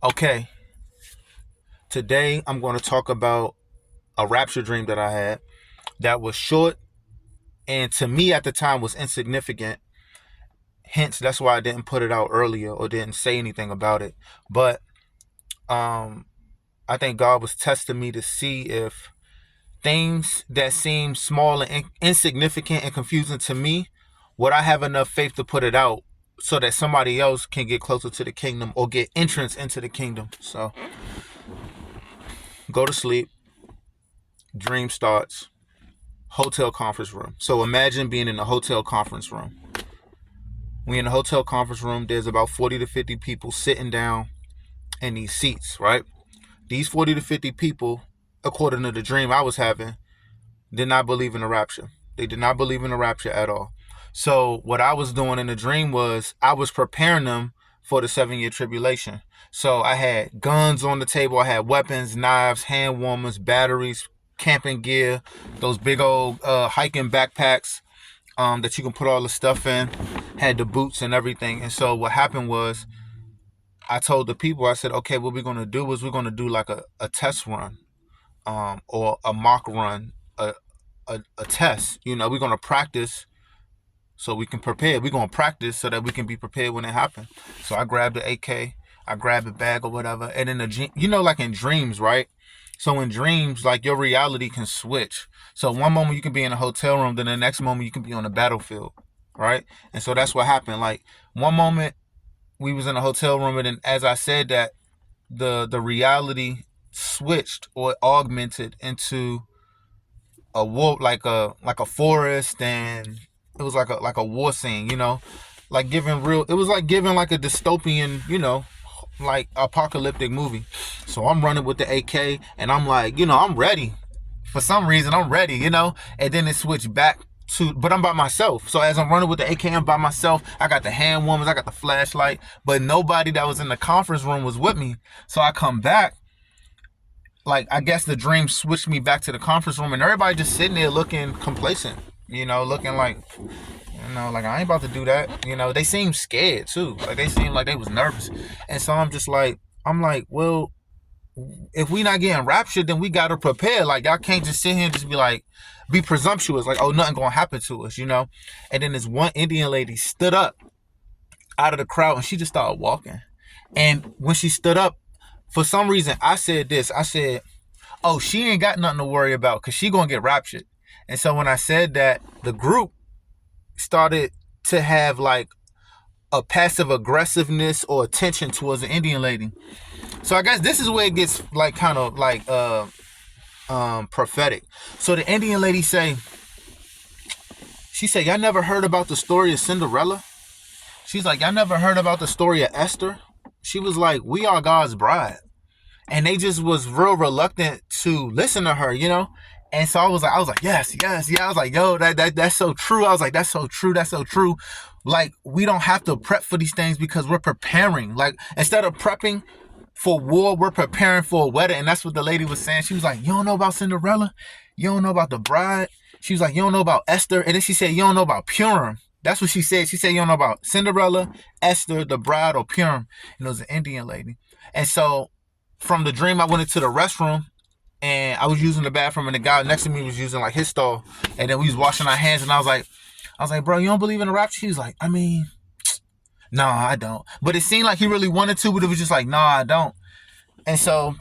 Okay, today I'm going to talk about a rapture dream that I had that was short and to me at the time was insignificant. Hence, that's why I didn't put it out earlier or didn't say anything about it. But um, I think God was testing me to see if things that seem small and insignificant and confusing to me, would I have enough faith to put it out so that somebody else can get closer to the kingdom or get entrance into the kingdom. So go to sleep, dream starts, hotel conference room. So imagine being in a hotel conference room. We in a hotel conference room, there's about 40 to 50 people sitting down in these seats, right? These 40 to 50 people, according to the dream I was having, did not believe in the rapture. They did not believe in the rapture at all. So what I was doing in the dream was I was preparing them for the 7-year tribulation. So I had guns on the table. I had weapons, knives, hand warmers, batteries, camping gear, those big old hiking backpacks that you can put all the stuff in. Had the boots and everything. And so what happened was I told the people, I said, okay, what we're going to do is we're going to do like a test run or a mock run, a test. You know, we're going to practice so we can prepare. We're going to practice so that we can be prepared when it happens. So I grabbed the AK, I grabbed a bag or whatever. And in like in dreams, right? So in dreams, like your reality can switch. So one moment you can be in a hotel room, then the next moment you can be on a battlefield, right? And so that's what happened. Like one moment we was in a hotel room, and then as I said that, the reality switched or augmented into a war, like a forest, and it was like a war scene, like giving real. It was like giving like a dystopian, like apocalyptic movie. So I'm running with the AK, and I'm like, I'm ready. For some reason, I'm ready, and then it switched back to, but I'm by myself. So as I'm running with the AK, I'm by myself. I got the hand warmers, I got the flashlight, but nobody that was in the conference room was with me. So I come back, like I guess the dream switched me back to the conference room, and everybody just sitting there looking complacent, looking like, like I ain't about to do that. They seemed scared too. Like they seemed like they was nervous. And so I'm like, well, if we not getting raptured, then we gotta prepare. Like y'all can't just sit here and just be presumptuous, like, oh, nothing gonna happen to us, And then this one Indian lady stood up out of the crowd and she just started walking. And when she stood up, for some reason, I said this. I said, oh, she ain't got nothing to worry about because she gonna get raptured. And so when I said that, the group started to have like a passive aggressiveness or attention towards the Indian lady. So I guess this is where it gets like kind of like prophetic. So the Indian lady she said, y'all never heard about the story of Cinderella? She's like, y'all never heard about the story of Esther? She was like, we are God's bride. And they just was real reluctant to listen to her, And so I was like, yes. I was like, yo, that's so true. I was like, that's so true. That's so true. Like, we don't have to prep for these things because we're preparing. Like, instead of prepping for war, we're preparing for a wedding. And that's what the lady was saying. She was like, you don't know about Cinderella? You don't know about the bride? She was like, you don't know about Esther? And then she said, you don't know about Purim. That's what she said. She said, you don't know about Cinderella, Esther, the bride, or Purim. And it was an Indian lady. And so from the dream, I went into the restroom and I was using the bathroom, and the guy next to me was using like his stall. And then we was washing our hands, and I was like, bro, you don't believe in the rapture? He was like, I mean, no, I don't. But it seemed like he really wanted to, but it was just like, no, I don't. And so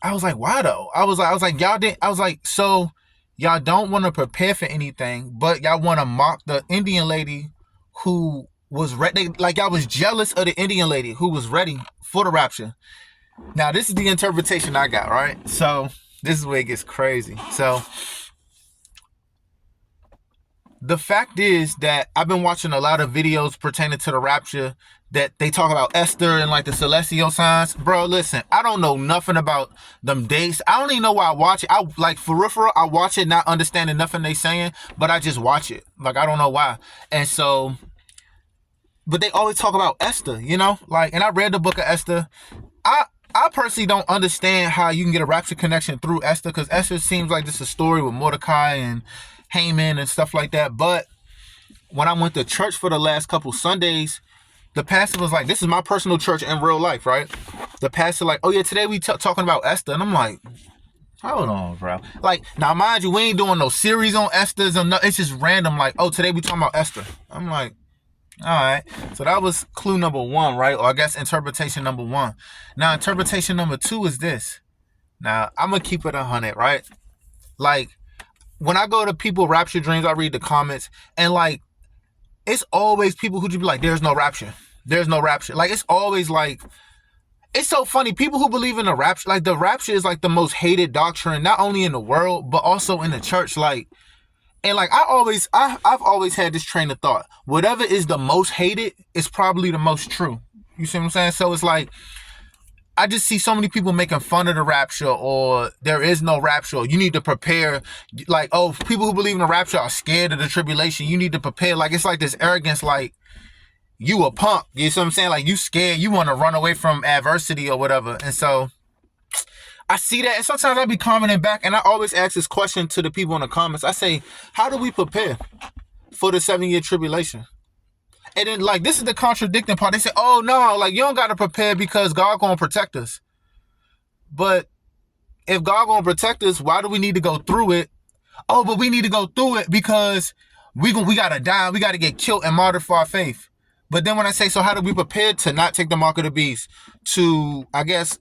I was like, why though? I was like, y'all didn't. I was like, so y'all don't want to prepare for anything, but y'all want to mock the Indian lady who was ready. Like y'all was jealous of the Indian lady who was ready for the rapture. Now, this is the interpretation I got, right? So this is where it gets crazy. So the fact is that I've been watching a lot of videos pertaining to the rapture that they talk about Esther and like the celestial signs. Bro, listen, I don't know nothing about them dates. I don't even know why I watch it. I like for real, I watch it not understanding nothing they saying, but I just watch it. Like, I don't know why. And so, but they always talk about Esther, like, and I read the book of Esther. I personally don't understand how you can get a rapture connection through Esther, because Esther seems like just a story with Mordecai and Haman and stuff like that. But when I went to church for the last couple Sundays, the pastor was like, this is my personal church in real life, right? the pastor like, oh yeah, today we talking about Esther. And I'm like, hold on, bro. Like, now mind you, we ain't doing no series on Esther's or no, it's just random, like, oh, today we talking about Esther. I'm like, all right. So that was clue number one, right? Or I guess interpretation number one. Now, interpretation number two is this. Now, I'm going to keep it 100, right? Like, when I go to people Rapture Dreams, I read the comments, and like, it's always people who just be like, there's no rapture. There's no rapture. Like, it's always like, it's so funny. People who believe in the rapture, like the rapture is like the most hated doctrine, not only in the world, but also in the church. Like, and like I've always had this train of thought. Whatever is the most hated is probably the most true. You see what I'm saying? So it's like, I just see so many people making fun of the rapture, or there is no rapture, or you need to prepare. Like, oh, people who believe in the rapture are scared of the tribulation. You need to prepare. Like, it's like this arrogance, like, you a punk. You see what I'm saying? Like, you scared. You want to run away from adversity or whatever. And so I see that. And sometimes I be commenting back, and I always ask this question to the people in the comments. I say, how do we prepare for the 7-year tribulation? And then, like, this is the contradicting part. They say, oh, no, like, you don't got to prepare because God going to protect us. But if God going to protect us, why do we need to go through it? Oh, but we need to go through it because we got to die. We got to get killed and martyred for our faith. But then when I say, so how do we prepare to not take the mark of the beast? To, I guess,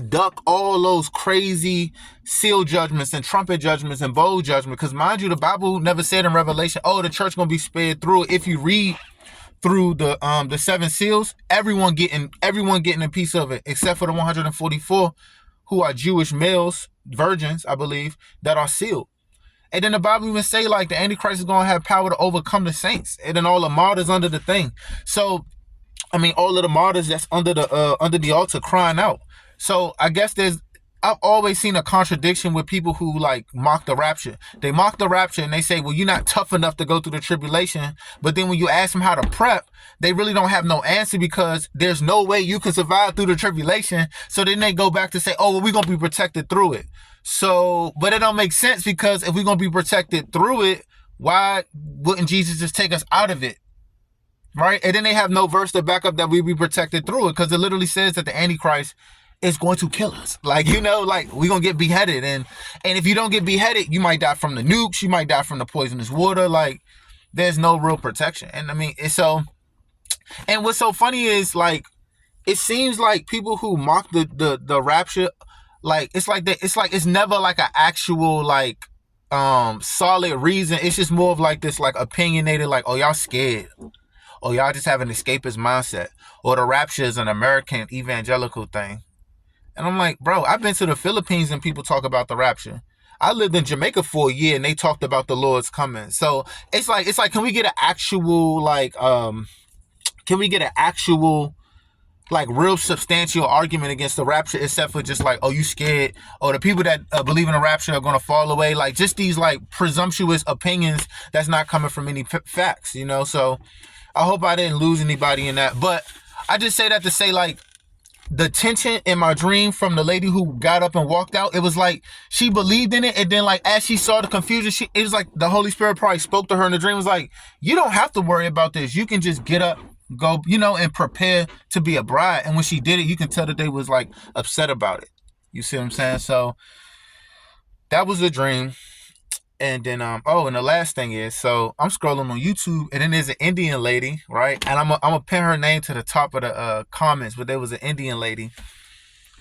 duck all those crazy seal judgments and trumpet judgments and bowl judgments. Because mind you, the Bible never said in Revelation, oh, the church going to be spared through it. If you read through the 7 seals, everyone getting a piece of it, except for the 144 who are Jewish males, virgins, I believe, that are sealed. And then the Bible even say, like, the Antichrist is going to have power to overcome the saints. And then all the martyrs under the thing. So, I mean, all of the martyrs that's under the altar crying out. So, I guess I've always seen a contradiction with people who, like, mock the rapture. They mock the rapture and they say, well, you're not tough enough to go through the tribulation. But then when you ask them how to prep, they really don't have no answer because there's no way you can survive through the tribulation. So then they go back to say, oh, well, we're going to be protected through it. So, but it don't make sense because if we're going to be protected through it, why wouldn't Jesus just take us out of it? Right? And then they have no verse to back up that we be protected through it because it literally says that the Antichrist is going to kill us. Like, you know, like, we're going to get beheaded. And if you don't get beheaded, you might die from the nukes. You might die from the poisonous water. Like, there's no real protection. And I mean, it's so, and what's so funny is, like, it seems like people who mock the rapture, like, it's never like an actual, like, solid reason. It's just more of like this, like, opinionated, like, oh, y'all scared. Or y'all just have an escapist mindset. Or the rapture is an American evangelical thing. And I'm like, bro, I've been to the Philippines and people talk about the rapture. I lived in Jamaica for a year and they talked about the Lord's coming. So it's like, can we get an actual, like, like, real substantial argument against the rapture, except for just like, oh, you scared, or the people that believe in the rapture are going to fall away, like, just these, like, presumptuous opinions that's not coming from any facts, you know? So I hope I didn't lose anybody in that, but I just say that to say, like, the tension in my dream from the lady who got up and walked out, it was like she believed in it, and then, like, as she saw the confusion, it was like the Holy Spirit probably spoke to her in the dream. It was like, you don't have to worry about this. You can just get up, go, you know, and prepare to be a bride. And when she did it, you can tell that they was, like, upset about it. You see what I'm saying? So that was a dream. And then, and the last thing is, so I'm scrolling on YouTube, and then there's an Indian lady, right? And I'm gonna pin her name to the top of the comments, but there was an Indian lady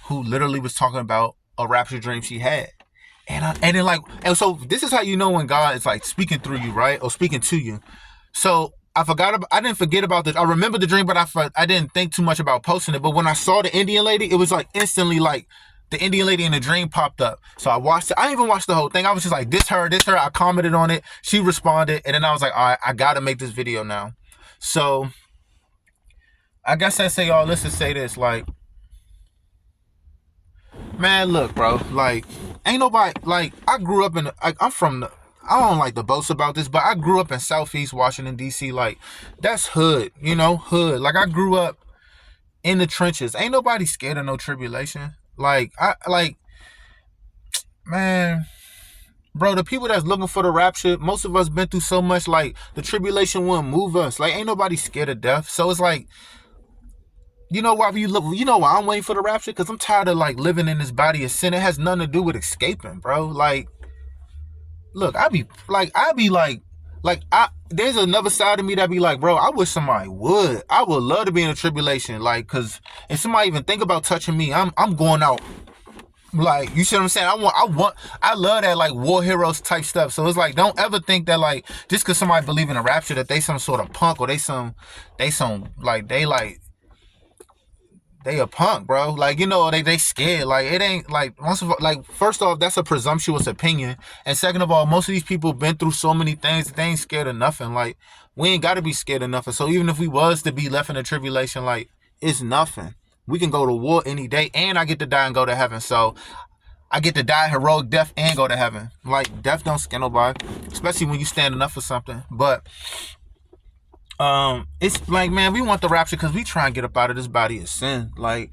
who literally was talking about a rapture dream she had. And then, like, and so this is how you know when God is, like, speaking through you, right? Or speaking to you. So I didn't forget about this. I remember the dream, but I didn't think too much about posting it. But when I saw the Indian lady, it was like instantly, like, the Indian lady in the dream popped up. So I watched it. I didn't even watch the whole thing. I was just like, this her. I commented on it. She responded. And then I was like, all right, I got to make this video now. So I guess I say all this to say this, like, man, look, bro, like, ain't nobody, like, I grew up I don't like to boast about this, but I grew up in Southeast Washington, D.C. Like, that's hood, you know, hood. Like, I grew up in the trenches. Ain't nobody scared of no tribulation. Like, man, bro, the people that's looking for the rapture, most of us been through so much, like, the tribulation wouldn't move us. Like, ain't nobody scared of death. So it's like, You know why you know why I'm waiting for the rapture? Because I'm tired of like living in this body of sin. It has nothing to do with escaping, bro. Like, look, there's another side of me that be like, bro, I wish somebody would. I would love to be in a tribulation. Like, cause if somebody even think about touching me, I'm going out. Like, you see what I'm saying? I love that like war heroes type stuff. So it's like, don't ever think that like just cause somebody believe in a rapture that they some sort of punk or they a punk, bro. Like, you know, they scared. Like, it ain't like, first off, that's a presumptuous opinion. And second of all, most of these people been through so many things that they ain't scared of nothing. Like, we ain't got to be scared of nothing. So even if we was to be left in a tribulation, like, it's nothing. We can go to war any day, and I get to die and go to heaven. So I get to die heroic death and go to heaven. Like, death don't scare nobody, especially when you standing up for something. But it's like, man, we want the rapture because we try and get up out of this body of sin. Like,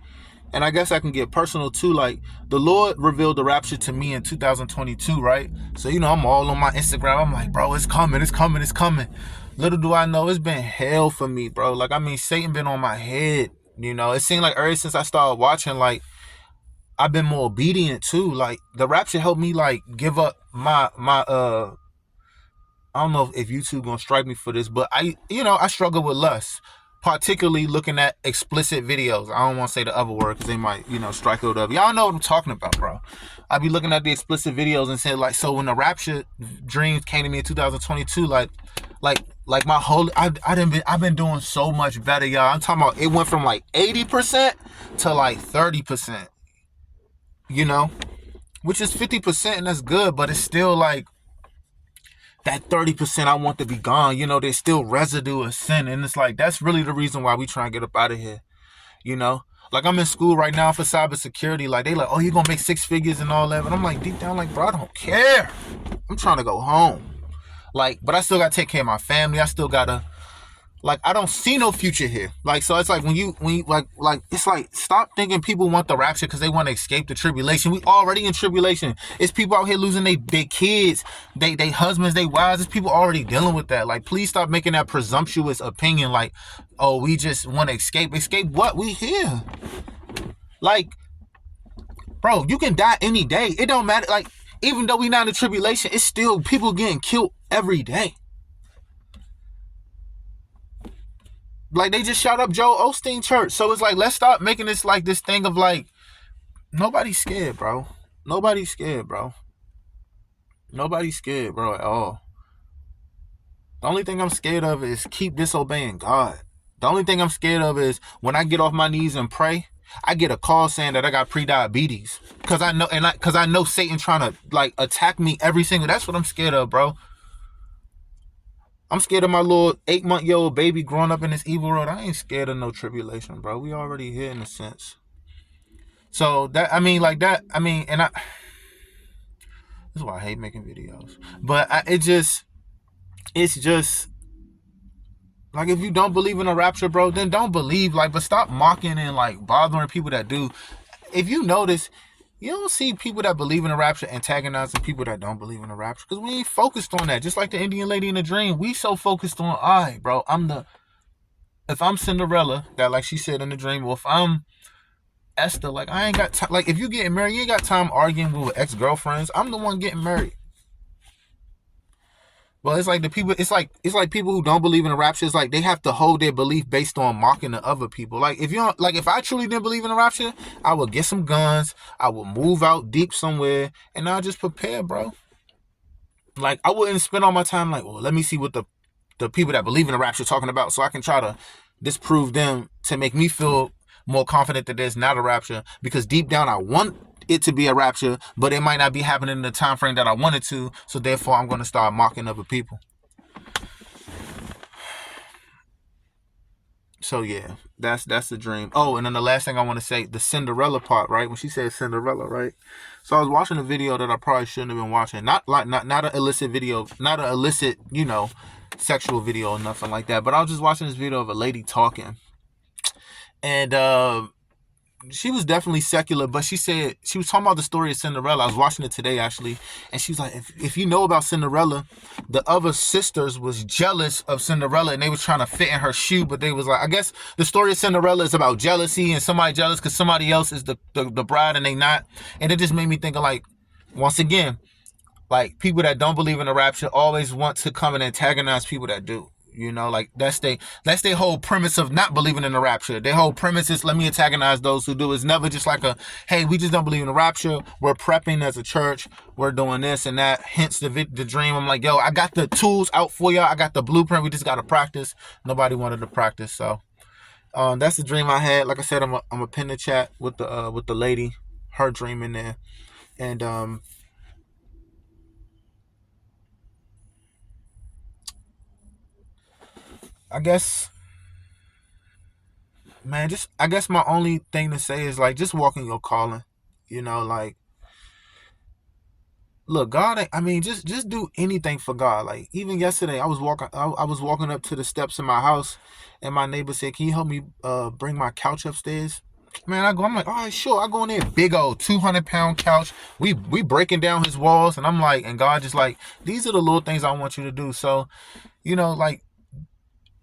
and I guess I can get personal too. Like, the Lord revealed the rapture to me in 2022, right? So, you know, I'm all on my Instagram. I'm like, bro, it's coming, it's coming, it's coming. Little do I know, it's been hell for me, bro. Like, I mean, Satan been on my head. You know, it seemed like ever since I started watching, like, I've been more obedient too. Like, the rapture helped me like give up my I don't know if YouTube gonna strike me for this, but I struggle with lust, particularly looking at explicit videos. I don't want to say the other word because they might, strike it up. Y'all know what I'm talking about, bro. I be looking at the explicit videos and saying like, so when the Rapture Dreams came to me in 2022, like my whole, I've been doing so much better, y'all. I'm talking about it went from like 80% to like 30%, which is 50%, and that's good, but it's still like, that 30% I want to be gone. There's still residue of sin. And it's like, that's really the reason why we try and get up out of here. Like, I'm in school right now for cybersecurity. Like, they like, oh, you're going to make 6 figures and all that. But I'm like, deep down, like, bro, I don't care. I'm trying to go home. Like, but I still got to take care of my family. I still got to, like, I don't see no future here. Like, so it's like when you like it's like, stop thinking people want the rapture because they want to escape the tribulation. We already in tribulation. It's people out here losing their kids, they husbands, they wives. It's people already dealing with that. Like, please stop making that presumptuous opinion like, oh, we just want to escape. Escape what? We here. Like, bro, you can die any day. It don't matter. Like, even though we not in tribulation, it's still people getting killed every day. Like, they just shot up Joel Osteen Church. So it's like, let's stop making this like this thing of like, nobody's scared, bro. Nobody's scared, bro. Nobody's scared, bro, at all. The only thing I'm scared of is keep disobeying God. The only thing I'm scared of is when I get off my knees and pray, I get a call saying that I got prediabetes. Cause I know Satan trying to like attack me every single. That's what I'm scared of, bro. I'm scared of my little 8-month-old baby growing up in this evil world. I ain't scared of no tribulation, bro. We already here in a sense. So that, and this is why I hate making videos. But it's just, like, if you don't believe in a rapture, bro, then don't believe, like, but stop mocking and like bothering people that do. If you notice, you don't see people that believe in the rapture antagonizing people that don't believe in the rapture, because we ain't focused on that. Just like the Indian lady in the dream, we so focused on, all right, bro, if I'm Cinderella, that like she said in the dream, well, if I'm Esther, like, I ain't got time. Like, if you getting married, you ain't got time arguing with ex-girlfriends. I'm the one getting married. Well, it's like the people, it's like people who don't believe in the rapture, it's like they have to hold their belief based on mocking the other people. Like, if I truly didn't believe in the rapture, I would get some guns, I would move out deep somewhere, and I'll just prepare, bro. Like, I wouldn't spend all my time like, well, let me see what the people that believe in the rapture are talking about, so I can try to disprove them to make me feel more confident that there's not a rapture, because deep down I want it to be a rapture, but it might not be happening in the time frame that I wanted to, so therefore I'm going to start mocking other people. So yeah, that's the dream. Oh, and then the last thing I want to say, the Cinderella part, right? When she said Cinderella, right? So I was watching a video that I probably shouldn't have been watching. Not an illicit video, not an illicit, sexual video or nothing like that. But I was just watching this video of a lady talking. And she was definitely secular, but she said she was talking about the story of Cinderella. I was watching it today actually, and she's like, if you know about Cinderella, the other sisters was jealous of Cinderella, and they was trying to fit in her shoe, but they was like, I guess the story of Cinderella is about jealousy and somebody jealous because somebody else is the bride and they not, and it just made me think of like, once again, like people that don't believe in the rapture always want to come and antagonize people that do. You know, like that's their whole premise of not believing in the rapture. Their whole premise is let me antagonize those who do. It's never just like a, hey, we just don't believe in the rapture. We're prepping as a church. We're doing this and that. Hence the dream. I'm like, yo, I got the tools out for y'all. I got the blueprint. We just got to practice. Nobody wanted to practice, so that's the dream I had. Like I said, I'm a pin the chat with the lady, her dream in there, and I guess, man, just I guess my only thing to say is like just walking your calling. You know, like look, God. I mean, just do anything for God. Like even yesterday, I was walking up to the steps in my house, and my neighbor said, "Can you help me bring my couch upstairs?" Man, I'm like, all right, sure. I go in there, big old 200-pound couch. We breaking down his walls, and I'm like, and God just like, these are the little things I want you to do. So, like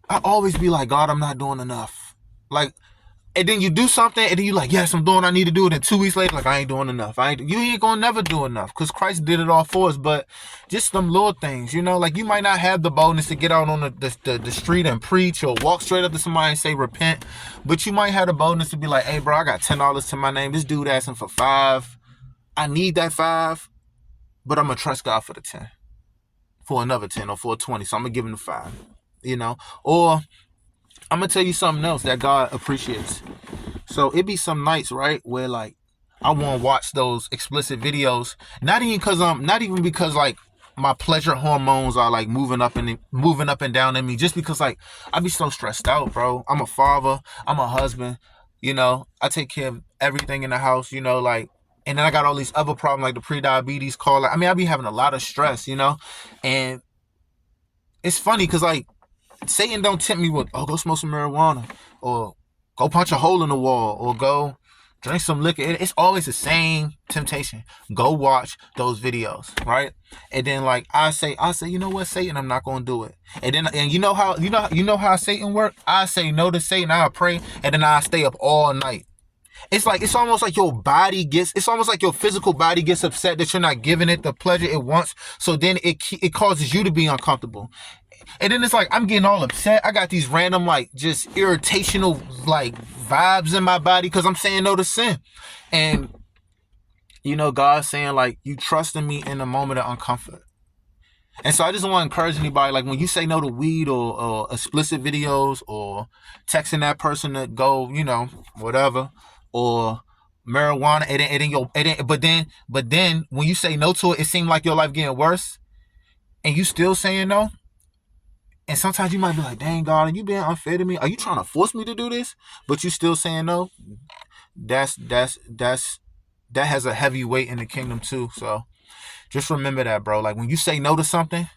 I always be like, God, I'm not doing enough. Like, and then you do something, and then you like, yes, I'm doing what I need to do it. And 2 weeks later, like, I ain't doing enough. You ain't gonna never do enough because Christ did it all for us. But just some little things, like you might not have the boldness to get out on the street and preach or walk straight up to somebody and say repent, but you might have the boldness to be like, hey, bro, I got $10 to my name. This dude asking for 5. I need that 5, but I'm gonna trust God for the 10, for another 10 or for a 20. So I'm gonna give him the 5. Or I'm gonna tell you something else that God appreciates. So it be some nights, right, where like I want to watch those explicit videos, not even because like my pleasure hormones are like moving up and down in me, just because like I be so stressed out, bro. I'm a father, I'm a husband, I take care of everything in the house, like, and then I got all these other problems like the prediabetes call. I mean, I be having a lot of stress, and it's funny because like Satan don't tempt me with, oh, go smoke some marijuana, or go punch a hole in the wall, or go drink some liquor. It's always the same temptation. Go watch those videos, right? And then like I say, you know what, Satan, I'm not gonna do it. And you know how Satan works? I say no to Satan, I pray, and then I stay up all night. It's almost like it's almost like your physical body gets upset that you're not giving it the pleasure it wants. So then it causes you to be uncomfortable. And then it's like I'm getting all upset. I got these random like just irritational like vibes in my body because I'm saying no to sin. And God's saying like, you trust in me in a moment of uncomfort. And so I just want to encourage anybody, like when you say no to weed or explicit videos or texting that person to go, whatever, or marijuana, but then when you say no to it, it seems like your life getting worse, and you still saying no. And sometimes you might be like, dang, God, are you being unfair to me? Are you trying to force me to do this? But you still saying no? That has a heavy weight in the kingdom too. So just remember that, bro. Like when you say no to something,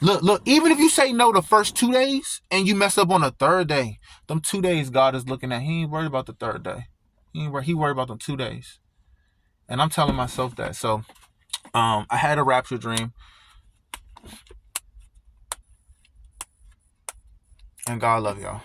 look, even if you say no the first 2 days and you mess up on the third day, them 2 days God is looking at. He ain't worried about the third day. He worried about them 2 days. And I'm telling myself that. So I had a rapture dream. And God love y'all.